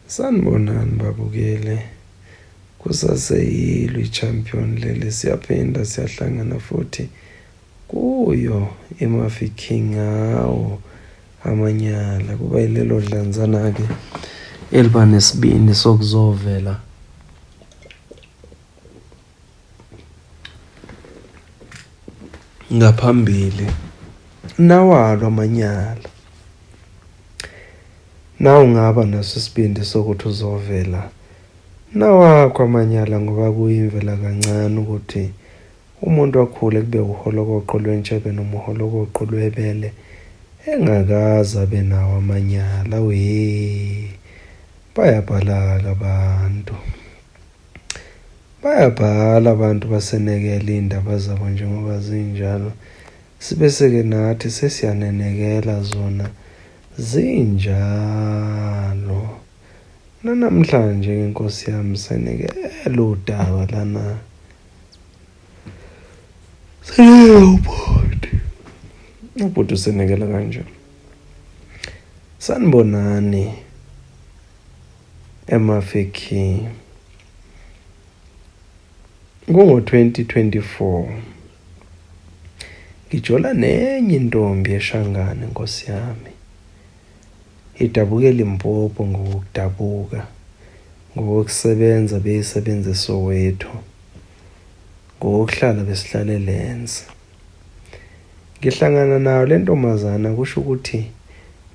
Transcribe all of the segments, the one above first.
Sanibonani babukele, kusaseyilo i-champion leli, siyaphinda siyahlangana futhi kuyo emaviking ngawo amanyala. Kuba yilelo dlanzana-ke eliba nesibindi sokuzovela ngaphambili nawalo amanyala. Na ungaba naso isibindi sokuthi uzovela nawakho amanyala, ngoba kuyimvela kancane ukuthi umuntu akhule kube uholokoqo lwentshebe noma uholokoqo lwebele engakaze abe nawo amanyala. Bayabhala abantu, bayabhala abantu basenekela iy'ndaba zabo njengoba zinjalo, sibese-ke nathi sesiyanenekela zona zinjalo. Namhlanje inkosi yami senekela udaba lana, ubhuti usenekela kanjani? Sanibonani emafeki. Kungo-2024 ngijola nenye intombi eShangane, nkosi yami, idabukela Limpopo ngokudabuka, ngokusebenza beyisebenza eSoweto, ngokuhlala besihlala eLenza. Ngihlangana nayo le ntombazana, kusho ukuthi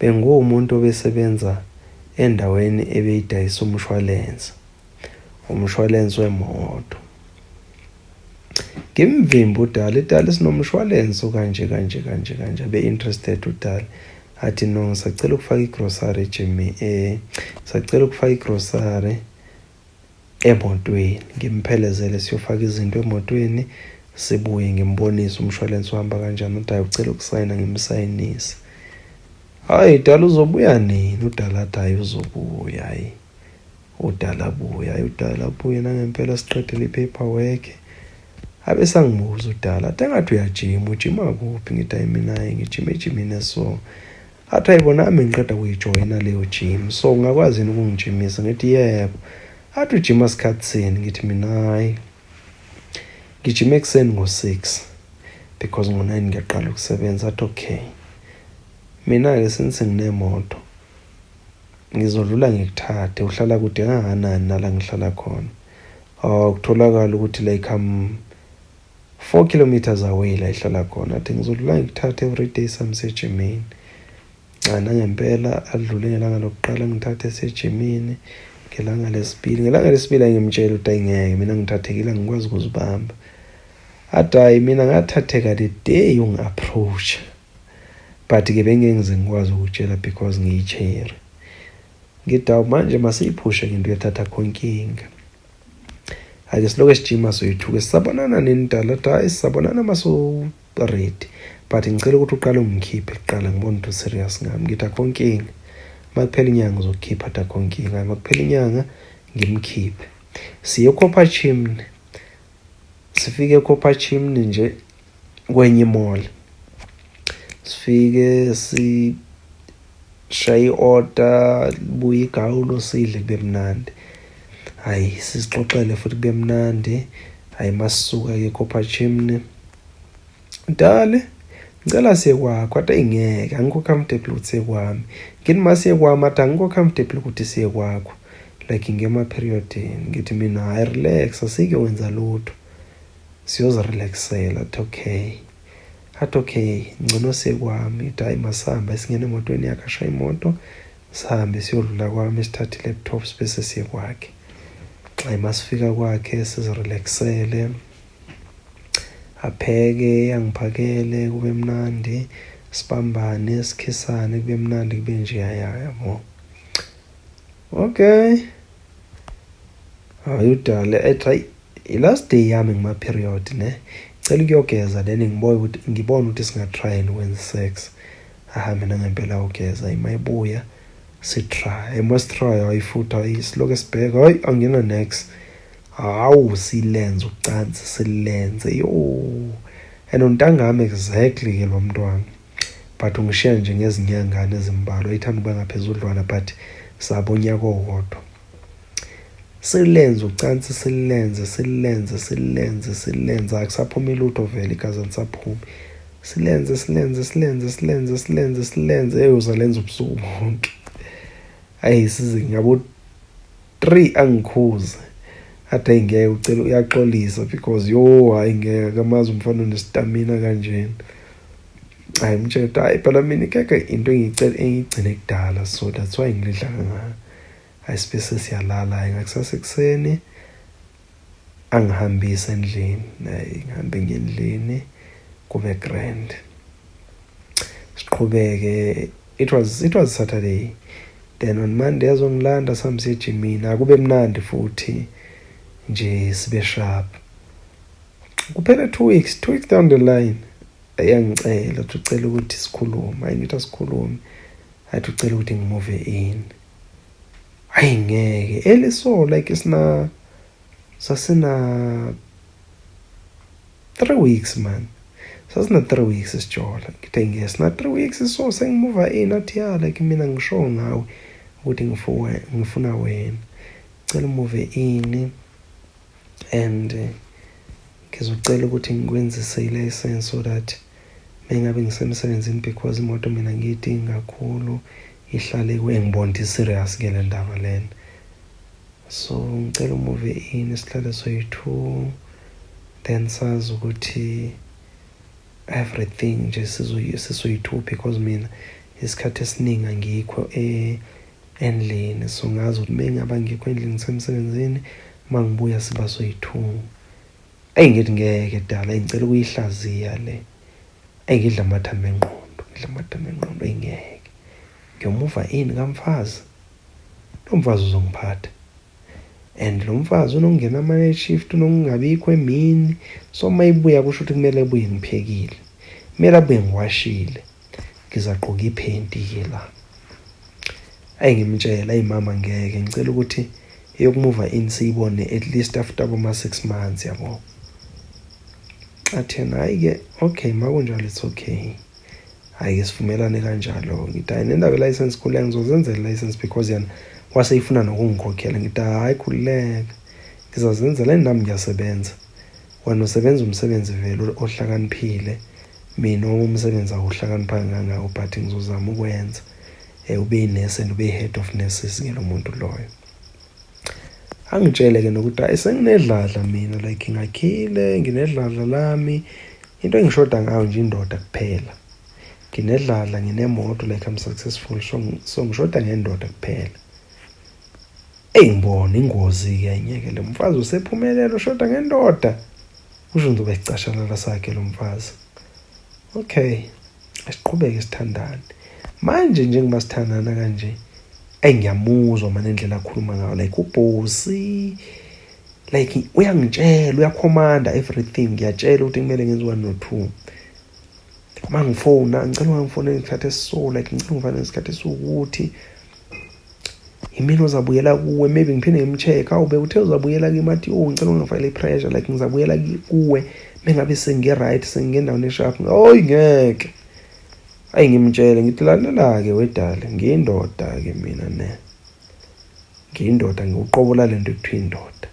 bengumuntu obesebenza endaweni ebeyidayisa umshwalense wemoto. Ngimvimba udala sinomshwalense kanje be-interested udala. Athi no, ngisacela ukufaka igrosari sacela ukufaka igrosari emotweni. Ngimphelezele siyofaka izinto emotweni, sibuye ngimbonise umshwalense uhamba kanjani. Uthi hayi ucela ukusayina, ngimsayinise. Hayi udala uzobuya nini? Udala athi hayi uzobuya, hayi udala abuye nangempela siqedele i-paperwork. Abe sangibuza udala, athi engathi uyajima, ujima kuphi? Ngithi hayi mina ngijima ejimini so. Athi ayibona nami ngiqeda kuyijoyina leyo gym, so ungakwazi yini ukungijimisa? Ngithi yebo. Athi ujima sikhathi sini? Ngithi mina hayi ngijima ekuseni ngo-6 because ngo-9 ngiyaqala ukusebenza. Athi okay, mina-ke since nginemoto ngizodlula ngikuthathe. Uhlala kude kangakanani nala ngihlala khona? Kutholakala ukuthi like 4 kilometers away la ihlala khona. Athi ngizodlula ngikuthathe everyday samsejimini. Nangempela adlule ngelanga lokuqala ngithathe esejimini, ngelanga lesibili ngimtshela ukuthi ayingeke, mina ngithathekile, ngikwazi ukuzibamba. Athi hayi mina ngathatheka the day ungi-approach, but-ke bengeke ngize ngikwazi ukutshela because ngiyi-cherry. Ngithi hawu manje masiyiphushe into yethatha konkinga. Ake siloku esijima soyithuke, sisabonana nini dala? Athi hayi sisabonana maso-ready, but ngicela ukuthi uqale ungikhiphe kuqala, ngibone ukuthi serious ngami. Ngithi akonkinga, makuphela inyanga uzokukhipha. Athi akonkinga, makuphela inyanga ngimkhiphe. Siye eCopper Chimney, sifike eCopper Chimney nje kwenye mall. Sifike sishaye i-order, buye igawulo sidle kube mnandi. Hayi sizixoxele futhi kube mnandi. Hayi masisuka-ke eCopper Chimney, dale ngicela siye kwakho. Athi ayingeke, angikho comfortable ukuthi siye kwami. Ngithi masiye kwami? Athi angikho comfortable ukuthi siye kwakho, like ngema-periodini. Ngithi mina hayi relax, asike wenza lutho, siyozirelaxela. Athi okay. Athi okay, ngcono siye kwami. Ngithi hayi masihamba, singene emotweni yakhe, ashaya imoto, sihambe siyodlula kwami, sithathe i-laptops bese siye kwakhe. Hayi masifika kwakhe sizirelaxele, apheke, angiphakele, kube mnandi, sibambane, sikhisane, kube mnandi, kube nje yabo. Okay. Hayi udala ethi hayi i-last day yami ngima-period ne, cela ukuyogeza then ngibone ukuthi singatry ukwenza sex. Mina ngempela ugeza, imayibuya sitry, masitry hayi futhi hayi siloku esibheka, hayi angina next. Hawu silenze ucansi, silenze and untangami exactly-ke lo mntwana, but ungishiya nje ngezinyangana ezimbalwa. Ayithanda ukuba ngaphezudlwana, but sabonyaka owodwa. Silenze ucansi, silenze akusaphumi lutho vele ikaze nisaphumi. Silenze uzalenza ubusuku bonke. Hayi size ngabo 3 angikhuze. Athi ayingeke ucela uyaxolisa because hayi ngeke amazi umfana unestamina kanjena. Hayi mtshela hayi phela mina ikeke into engigcine kudala, so that's why ngilidla kangaka. Hayi space siyalala ngakusasa ekseni angihambise endlini, ngihambe ngendlini kube grand. Siqhubeke, it was Saturday. Then on Monday azongilanda samse ejimini, akube mnandi futhi nje sibe sharp. Kuphela 2 weeks down the line ayangicela ucela ukuthi sikhulume, ayingithi asikhulume, athi ucela ukuthi ngimove in. Hayi ngeke eliso like sasina 3 weeks man. Sasina 3 weeks isijola. Ngithe ngesina 3 weeks so sengimove in, athi like mina ngisho ngawe ukuthi ngifuna wena. Cela move in and ngizocela ukuthi ngikwenzise i-license so that mengabe ngisemsebenzini, because imoto mina ngiyidinga kakhulu ihlale ngibonde serious ke le ndaba lena. So ngicela move in sihlale soyi-2, then sazi ukuthi everything nje sizoyi-2 because mina isikhathi esiningi angikho endlini, so ngazi ukuthi mengabe ngikho endlini ngisemsebenzini mangibuya siba soyi-2. Ayingithi ngeke dala ngicela ukuyihlaziya le. Ayingidla amathambo engqondo ayingeke. Ngiyomuva in kamfazi. Lo mfazi uzongiphatha. And lo mfazi unongena ama-night shift, unongabikho emini, so mayibuya kusho ukuthi kumele abuye ngiphekile. Kumele abuye ngiwashile. Ngizaqoka iphenti ke la. Ayingimtshela ayimama ngeke ngicela ukuthi eyokumuva in siyibone at least after kuma 6 months yabo. Athi hayi ke okay makunjalo it's okay. Hayi sivumelane kanjalo. Ngithi hayi nendaba license khuleka ngizozenzela license because yana waseyifuna nokungikhokhela. Ngithi hayi khuleka ngizozenzela nami ngiyasebenza. Wena usebenza umsebenzi vele ohlakaniphile, mina umsebenzi awuhlakaniphanga ngako but ngizozama ukwenza. Ube inurse and ube head of nurses ngelo muntu loyo. Angitshele ke nokuthi ayisenginedladla mina like ngakhile nginedladla lami, into engishoda ngayo nje indoda kuphela. Nginedladla nginemoto like I'm successful, so ngishoda ngendoda kuphela. Ngibona ingozi ke nyeke lo mfazi usephumelela ushoda ngendoda. Kusho ngizobe ecashalala sakhe lo mfazi. Okay, asiqhubeke sithandane. Manje njengoba sithandana kanje ngiyamuzwa manje indlela akhuluma ngayo like ubhosi, like uyangitshela uyakhomanda everything. Ngiyatshela ukuthi kumele ngenze 1 no 2. Mangifona ngicela ungifonele isikhathi esiso, like ngicela ungifane isikhathi esiwukuthi imini uzabuyela kuwe, maybe ngiphinde ngimcheck awube uthe uzabuyela kimi athi ngicela ungifayele ipressure like ngizabuyela kuwe mengabe sengi right sengingendawo esharp. Oyi ngeke ayingimtshele ngithi lalela ke wedala ngiyindoda ke mina ne. Ngiyindoda ngiuqobola lento ekuthiwa indoda.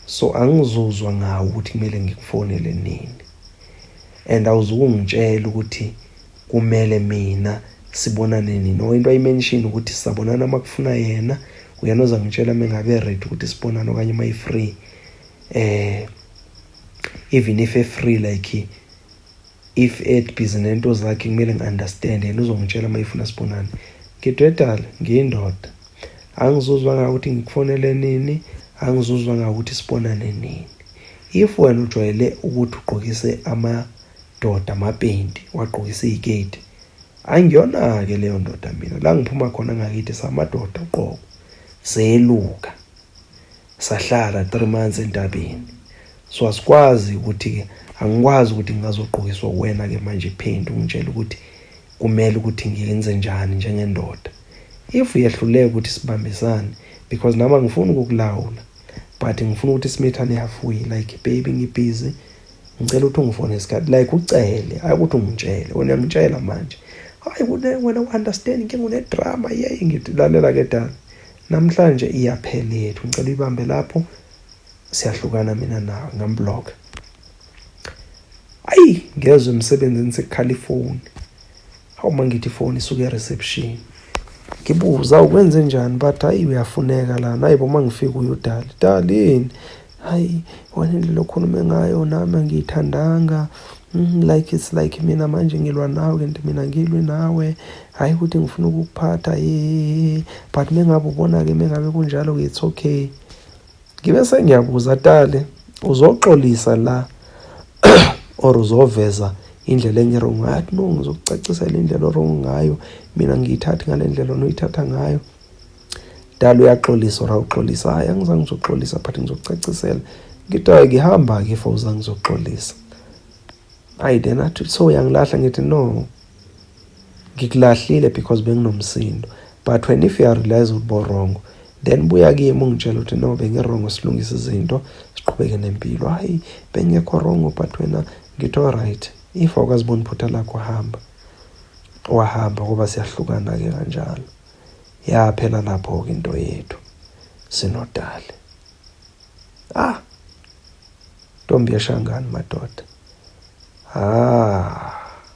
So angizuzwa ngawo ukuthi kumele ngikufonele nini. And awuzukungitshela ukuthi kumele mina sibonane nini. No into ayimention ukuthi sisabonana makufuna yena, uyanoza ngitshela mengabe ready ukuthi sibonane okanye may free. Even if free like if at busy nento zakhe kumele ngiunderstand yena uzongitshela mayifuna sibonane. Ngidwedala ngiyindoda. Angizuzwa ngawo ukuthi ngikufonele nini, angizuzwa ngawo ukuthi sibonane nini. If wena ujwayele ukuthi ugqokise amadoda amapenti, wagqokisa iziketi, angiyona ke leyo ndoda mina. La ngiphuma khona ngakithi samadoda uqobo. Seluka. Sahlala 3 months entabeni. So asikwazi ukuthi ke angikwazi ukuthi ngingazogqokiswa wena ke manje iphenti ungitshela ukuthi kumele ukuthi ngiyenze njani njengendoda. If uyehluleka ukuthi sibambisane because nama ngifuna ukukulawula but ngifuna ukuthi simethane halfway like baby ngibusy ngicela ukuthi ungifone isikhathi like ucele, hayi ukuthi ungitshele. Wena ngitshela manje hayi wena understand ke ngune-drama yeyi ngithi lalela ke dala namhlanje iyaphela yethu ngicela uyibambe lapho siyahlukana mina nawe ngamblock. Ayi ngezwe emsebenzini sekukhala ifoni. Hawu mangithi ifoni isuke e-reception. Ngibuza ukwenze njani bathi hayi uyafuneka lana hayibo mangifika uyodala dalini hayi wena indlela okhulume ngayo nami angiyithandanga like it's like mina manje ngilwa nawe kanti mina ngilwe nawe hayi ukuthi ngifuna ukukuphatha but mengabe ubona ke mengabe kunjalo it's okay. Ngibe sengiyabuza dale uzoxolisa la or uzoveza indlela engirong ngayo no ngizokucacisela indlela orong ngayo mina ngiyithatha ngale ndlela onoyithatha ngayo. Dala uyaxolisa or awuxolisa hayi angizange ngizoxolisa but ngizokucacisela ngithi ngihamba ke for uzange ngizoxolisa. Hayi then athi so uyangilahla ngithi no ngikulahlile because benginomsindo but when if you realize ukuthi wrong then buya kimi ungitshela ukuthi no bengirong silungisa izinto siqhubeke nempilo hayi bengekho wrong but wena ngithi alright if awukazibona iphutha lakho wahamba ngoba siyahlukana ke kanjalo yaphela lapho ke into yethu sinodale. Ntombi yeshangani madoda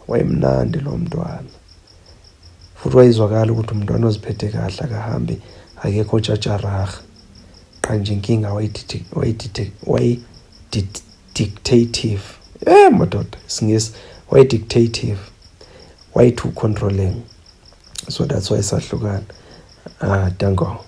wayemnandi lo mntwana futhi wayizwakala ukuthi umntwana oziphethe kahle akahambi akekho tshajaraha qanje inkinga dictative madoda singisi dictative too controlling so that's why sahlukana. Dango.